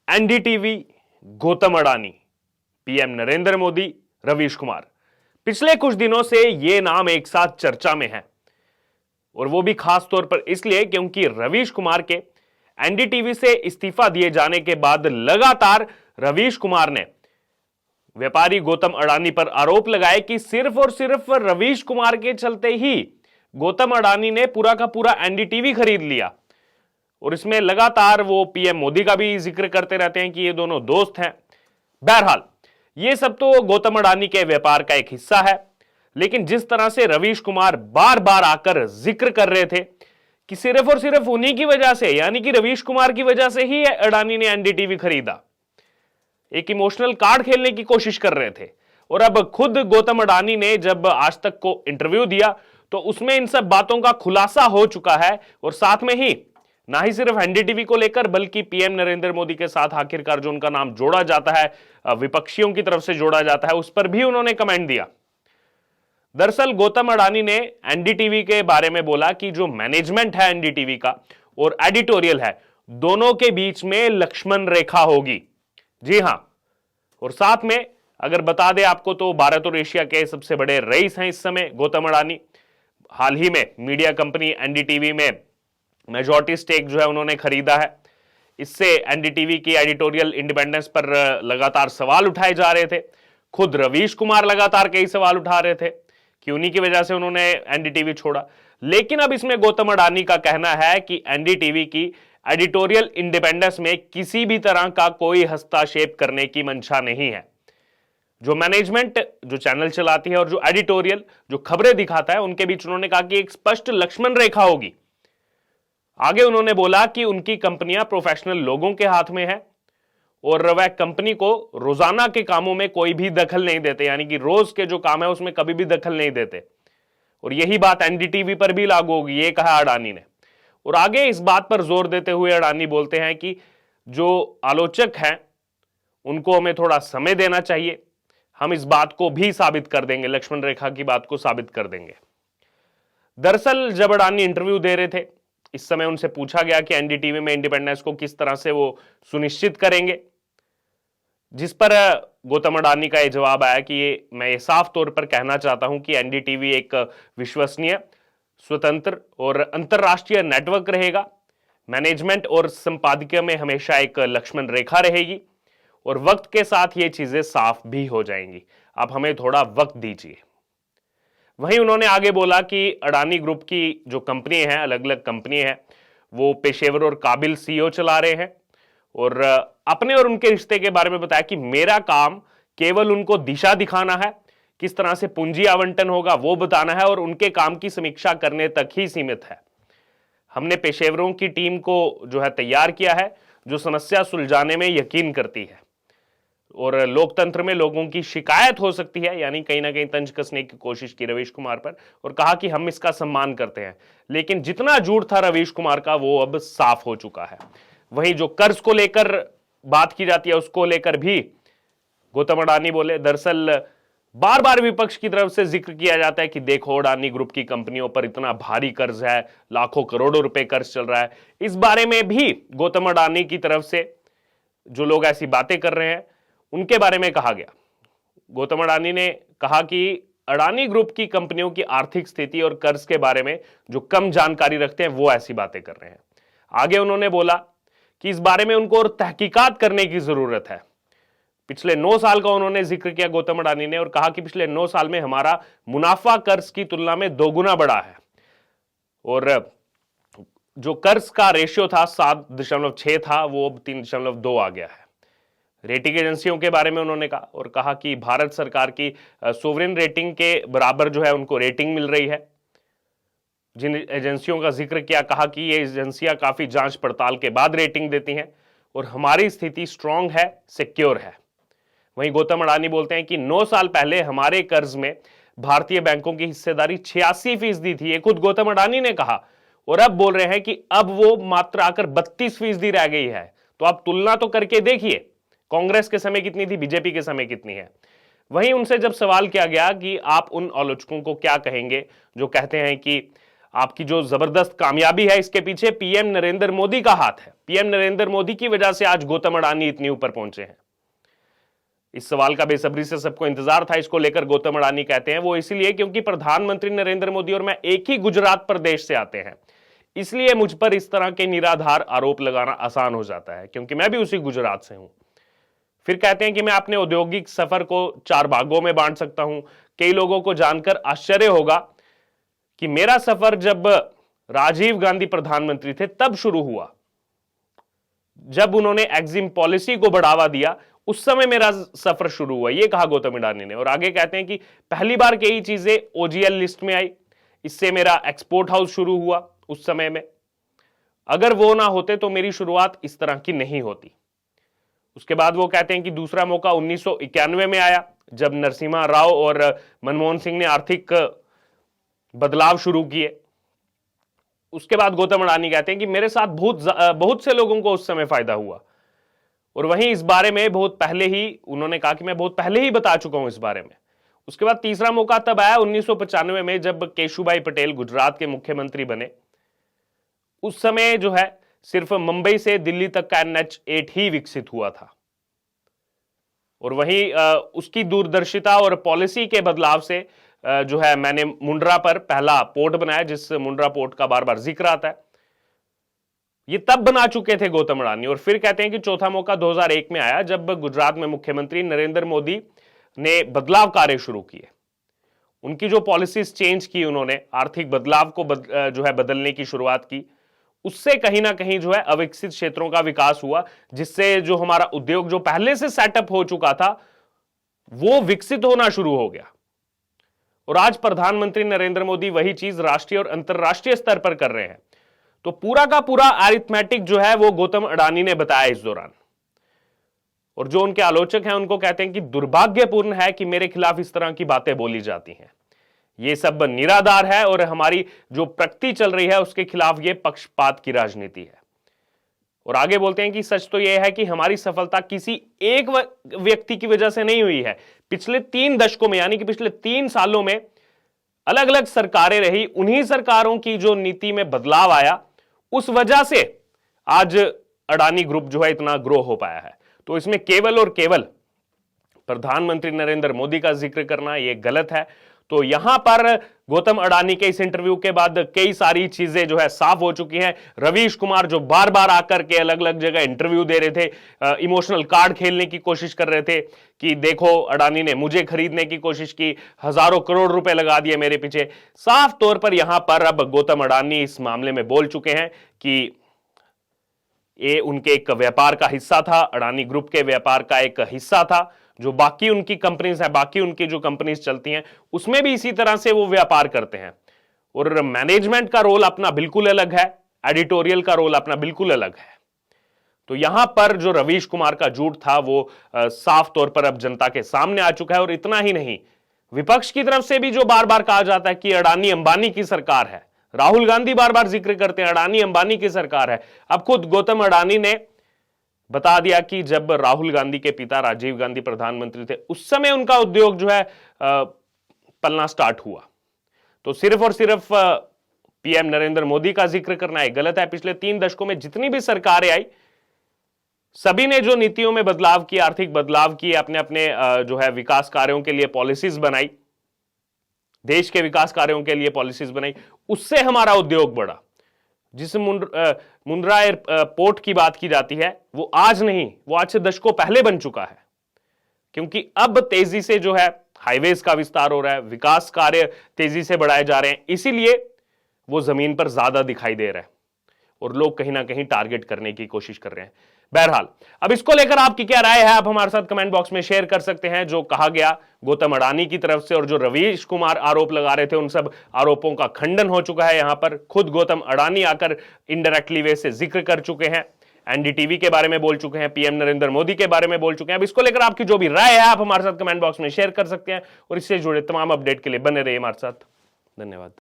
NDTV, Gautam Adani, PM Narendra Modi, Ravish Kumar. पिछले कुछ दिनों से ये नाम एक साथ चर्चा में है और वो भी खास तौर पर इसलिए क्योंकि रवीश कुमार के एनडीटीवी से इस्तीफा दिए जाने के बाद लगातार रवीश कुमार ने व्यापारी गौतम अडानी पर आरोप लगाए कि सिर्फ और सिर्फ रवीश कुमार के चलते ही गौतम अडानी ने पूरा का पूरा एनडीटीवी खरीद लिया। और इसमें लगातार वो पीएम मोदी का भी जिक्र करते रहते हैं कि ये दोनों दोस्त हैं। बहरहाल ये सब तो गौतम अडानी के व्यापार का एक हिस्सा है, लेकिन जिस तरह से रवीश कुमार बार बार आकर जिक्र कर रहे थे कि सिर्फ और सिर्फ उन्हीं की वजह से, यानी कि रवीश कुमार की वजह से ही अडानी ने एनडीटीवी खरीदा, एक इमोशनल कार्ड खेलने की कोशिश कर रहे थे। और अब खुद गौतम अडानी ने जब आज तक को इंटरव्यू दिया तो उसमें इन सब बातों का खुलासा हो चुका है। और साथ में ही ना ही सिर्फ एनडीटीवी को लेकर बल्कि पीएम नरेंद्र मोदी के साथ आखिरकार जो उनका नाम जोड़ा जाता है, विपक्षियों की तरफ से जोड़ा जाता है, उस पर भी उन्होंने कमेंट दिया। दरअसल गौतम अडानी ने एनडीटीवी के बारे में बोला कि जो मैनेजमेंट है एनडीटीवी का और एडिटोरियल है, दोनों के बीच में लक्ष्मण रेखा होगी। जी हां, और साथ में अगर बता दें आपको तो भारत और एशिया के सबसे बड़े रईस हैं इस समय गौतम अडानी। हाल ही में मीडिया कंपनी एनडीटीवी में मेजॉरिटी स्टेक जो है उन्होंने खरीदा है। इससे एनडीटीवी की एडिटोरियल इंडिपेंडेंस पर लगातार सवाल उठाए जा रहे थे। खुद रवीश कुमार लगातार कई सवाल उठा रहे थे कि उन्हीं की वजह से उन्होंने एनडीटीवी छोड़ा। लेकिन अब इसमें गौतम अडानी का कहना है कि एनडीटीवी की एडिटोरियल इंडिपेंडेंस में किसी भी तरह का कोई हस्तक्षेप करने की मंशा नहीं है। जो मैनेजमेंट जो चैनल चलाती है और जो एडिटोरियल जो खबरें दिखाता है, उनके बीच उन्होंने कहा कि एक स्पष्ट लक्ष्मण रेखा होगी। आगे उन्होंने बोला कि उनकी कंपनियां प्रोफेशनल लोगों के हाथ में है और वह कंपनी को रोजाना के कामों में कोई भी दखल नहीं देते, यानी कि रोज के जो काम है उसमें कभी भी दखल नहीं देते। और यही बात एनडीटीवी पर भी लागू होगी, ये कहा अडानी ने। और आगे इस बात पर जोर देते हुए अडानी बोलते हैं कि जो आलोचक हैं उनको हमें थोड़ा समय देना चाहिए, हम इस बात को भी साबित कर देंगे, लक्ष्मण रेखा की बात को साबित कर देंगे। दरअसल जब अडानी इंटरव्यू दे रहे थे, इस समय उनसे पूछा गया कि एनडीटीवी में इंडिपेंडेंस को किस तरह से वो सुनिश्चित करेंगे, जिस पर गौतम अडानी का यह जवाब आया कि मैं ये साफ तौर पर कहना चाहता हूं कि एनडीटीवी एक विश्वसनीय, स्वतंत्र और अंतरराष्ट्रीय नेटवर्क रहेगा। मैनेजमेंट और संपादकीय में हमेशा एक लक्ष्मण रेखा रहेगी और वक्त के साथ ये चीजें साफ भी हो जाएंगी। आप हमें थोड़ा वक्त दीजिए। वहीं उन्होंने आगे बोला कि अडानी ग्रुप की जो कंपनी है, अलग अलग कंपनी है, वो पेशेवर और काबिल सीईओ चला रहे हैं और अपने और उनके रिश्ते के बारे में बताया कि मेरा काम केवल उनको दिशा दिखाना है, किस तरह से पूंजी आवंटन होगा वो बताना है और उनके काम की समीक्षा करने तक ही सीमित है। हमने पेशेवरों की टीम को जो है तैयार किया है जो समस्या सुलझाने में यकीन करती है। और लोकतंत्र में लोगों की शिकायत हो सकती है, यानी कहीं ना कहीं तंज कसने की कोशिश की रवीश कुमार पर, और कहा कि हम इसका सम्मान करते हैं। लेकिन जितना झूठ था रवीश कुमार का वो अब साफ हो चुका है। वहीं जो कर्ज को लेकर बात की जाती है उसको लेकर भी गौतम अडानी बोले। दरअसल बार बार विपक्ष की तरफ से जिक्र किया जाता है कि देखो अडानी ग्रुप की कंपनियों पर इतना भारी कर्ज है, लाखों करोड़ों रुपए कर्ज चल रहा है। इस बारे में भी गौतम अडानी की तरफ से जो लोग ऐसी बातें कर रहे हैं उनके बारे में कहा गया। गौतम अडानी ने कहा कि अडानी ग्रुप की कंपनियों की आर्थिक स्थिति और कर्ज के बारे में जो कम जानकारी रखते हैं वो ऐसी बातें कर रहे हैं। आगे उन्होंने बोला कि इस बारे में उनको और तहकीकात करने की जरूरत है। पिछले 9 साल का उन्होंने जिक्र किया गौतम अडानी ने और कहा कि पिछले 9 साल में हमारा मुनाफा कर्ज की तुलना में 2 गुना बढ़ा है और जो कर्ज का रेशियो था 7.6 था वो अब 3.2 आ गया है। रेटिंग एजेंसियों के बारे में उन्होंने कहा और कहा कि भारत सरकार की सोवरेन रेटिंग के बराबर जो है उनको रेटिंग मिल रही है। जिन एजेंसियों का जिक्र किया, कहा कि ये एजेंसियां काफी जांच पड़ताल के बाद रेटिंग देती हैं और हमारी स्थिति स्ट्रांग है, सिक्योर है। वहीं गौतम अडानी बोलते हैं कि 9 साल पहले हमारे कर्ज में भारतीय बैंकों की हिस्सेदारी 86% थी, ये खुद गौतम अडानी ने कहा। और अब बोल रहे हैं कि अब वो मात्र आकर 32% रह गई है। तो आप तुलना तो करके देखिए, कांग्रेस के समय कितनी थी, बीजेपी के समय कितनी है। वहीं उनसे जब सवाल किया गया कि आप उन आलोचकों को क्या कहेंगे जो कहते हैं कि आपकी जो जबरदस्त कामयाबी है, इसके पीछे पीएम नरेंद्र मोदी का हाथ है। पीएम नरेंद्र मोदी की वजह से आज गौतम अडानी इतनी ऊपर पहुंचे हैं। इस सवाल का बेसब्री से सबको इंतजार था। इसको लेकर गौतम अडानी कहते हैं वो इसलिए क्योंकि प्रधानमंत्री नरेंद्र मोदी और मैं एक ही गुजरात प्रदेश से आते हैं, इसलिए मुझ पर इस तरह के निराधार आरोप लगाना आसान हो जाता है, क्योंकि मैं भी उसी गुजरात से हूं। फिर कहते हैं कि मैं अपने औद्योगिक सफर को 4 भागों में बांट सकता हूं। कई लोगों को जानकर आश्चर्य होगा कि मेरा सफर जब राजीव गांधी प्रधानमंत्री थे तब शुरू हुआ। जब उन्होंने एक्जिम पॉलिसी को बढ़ावा दिया उस समय मेरा सफर शुरू हुआ, यह कहा गौतम अडानी ने। और आगे कहते हैं कि पहली बार कई चीजें ओजीएल लिस्ट में आई, इससे मेरा एक्सपोर्ट हाउस शुरू हुआ उस समय में। अगर वो ना होते तो मेरी शुरुआत इस तरह की नहीं होती। उसके बाद वो कहते हैं कि दूसरा मौका 1991 में आया, जब नरसिम्हा राव और मनमोहन सिंह ने आर्थिक बदलाव शुरू किए। उसके बाद गौतम अडानी कहते हैं कि मेरे साथ बहुत से लोगों को उस समय फायदा हुआ। और वहीं इस बारे में बहुत पहले ही उन्होंने कहा कि मैं बहुत पहले ही बता चुका हूं इस बारे में। उसके बाद तीसरा मौका तब आया 1995 में, जब केशुभाई पटेल गुजरात के मुख्यमंत्री बने। उस समय जो है सिर्फ मुंबई से दिल्ली तक का NH8 ही विकसित हुआ था। और वहीं उसकी दूरदर्शिता और पॉलिसी के बदलाव से जो है मैंने मुंड्रा पर पहला पोर्ट बनाया, जिस मुंड्रा पोर्ट का बार बार जिक्र आता है। ये तब बना चुके थे गौतम अडानी। और फिर कहते हैं कि चौथा मौका 2001 में आया, जब गुजरात में मुख्यमंत्री नरेंद्र मोदी ने बदलाव कार्य शुरू किए। उनकी जो पॉलिसीज चेंज की, उन्होंने आर्थिक बदलाव को जो है बदलने की शुरुआत की। उससे कहीं ना कहीं जो है अविकसित क्षेत्रों का विकास हुआ, जिससे जो हमारा उद्योग जो पहले से सेटअप हो चुका था वो विकसित होना शुरू हो गया। और आज प्रधानमंत्री नरेंद्र मोदी वही चीज राष्ट्रीय और अंतरराष्ट्रीय स्तर पर कर रहे हैं। तो पूरा का पूरा अरिथमेटिक जो है वो गौतम अडानी ने बताया इस दौरान। और जो उनके आलोचक हैं उनको कहते हैं कि दुर्भाग्यपूर्ण है कि मेरे खिलाफ इस तरह की बातें बोली जाती हैं। ये सब निराधार है और हमारी जो प्रगति चल रही है उसके खिलाफ ये पक्षपात की राजनीति है। और आगे बोलते हैं कि सच तो यह है कि हमारी सफलता किसी एक व्यक्ति की वजह से नहीं हुई है। पिछले 3 दशकों में, यानी कि पिछले 3 सालों में अलग अलग सरकारें रही, उन्हीं सरकारों की जो नीति में बदलाव आया, उस वजह से आज अडानी ग्रुप जो है इतना ग्रो हो पाया है। तो इसमें केवल और केवल प्रधानमंत्री नरेंद्र मोदी का जिक्र करना यह गलत है। तो यहां पर गौतम अडानी के इस इंटरव्यू के बाद कई सारी चीजें जो है साफ हो चुकी हैं। रवीश कुमार जो बार बार आकर के अलग अलग जगह इंटरव्यू दे रहे थे, इमोशनल कार्ड खेलने की कोशिश कर रहे थे कि देखो अडानी ने मुझे खरीदने की कोशिश की, हजारों करोड़ रुपए लगा दिए मेरे पीछे। साफ तौर पर यहां पर अब गौतम अडानी इस मामले में बोल चुके हैं कि ये उनके एक व्यापार का हिस्सा था, अडानी ग्रुप के व्यापार का एक हिस्सा था। जो बाकी उनकी कंपनीज है, बाकी उनकी जो कंपनीज चलती हैं उसमें भी इसी तरह से वो व्यापार करते हैं। और मैनेजमेंट का रोल अपना बिल्कुल अलग है, एडिटोरियल का रोल अपना बिल्कुल अलग है। तो यहां पर जो रवीश कुमार का झूठ था वो साफ तौर पर अब जनता के सामने आ चुका है। और इतना ही नहीं, विपक्ष की तरफ से भी जो बार बार कहा जाता है कि अडानी अंबानी की सरकार है, राहुल गांधी बार बार जिक्र करते हैं अडानी अंबानी की सरकार है। अब खुद गौतम अडानी ने बता दिया कि जब राहुल गांधी के पिता राजीव गांधी प्रधानमंत्री थे उस समय उनका उद्योग जो है पलना स्टार्ट हुआ। तो सिर्फ और सिर्फ पीएम नरेंद्र मोदी का जिक्र करना है गलत है। पिछले 3 दशकों में जितनी भी सरकारें आई, सभी ने जो नीतियों में बदलाव किए, आर्थिक बदलाव किए, अपने अपने जो है विकास कार्यों के लिए पॉलिसीज बनाई, देश के विकास कार्यों के लिए पॉलिसीज बनाई, उससे हमारा उद्योग बढ़ा। जिस मुंद्रा एयरपोर्ट की बात की जाती है वो आज नहीं, वो आज से दशकों पहले बन चुका है। क्योंकि अब तेजी से जो है हाईवेज का विस्तार हो रहा है, विकास कार्य तेजी से बढ़ाए जा रहे हैं, इसीलिए वो जमीन पर ज्यादा दिखाई दे रहा है और लोग कहीं ना कहीं टारगेट करने की कोशिश कर रहे हैं। बहरहाल, अब इसको लेकर आपकी क्या राय है आप हमारे साथ कमेंट बॉक्स में शेयर कर सकते हैं। जो कहा गया गौतम अडानी की तरफ से और जो रवीश कुमार आरोप लगा रहे थे, उन सब आरोपों का खंडन हो चुका है। यहां पर खुद गौतम अडानी आकर इनडायरेक्टली वे से जिक्र कर चुके हैं, एनडीटीवी के बारे में बोल चुके हैं, पीएम नरेंद्र मोदी के बारे में बोल चुके हैं। अब इसको लेकर आपकी जो भी राय है आप हमारे साथ कमेंट बॉक्स में शेयर कर सकते हैं और इससे जुड़े तमाम अपडेट के लिए बने रहिए हमारे साथ। धन्यवाद।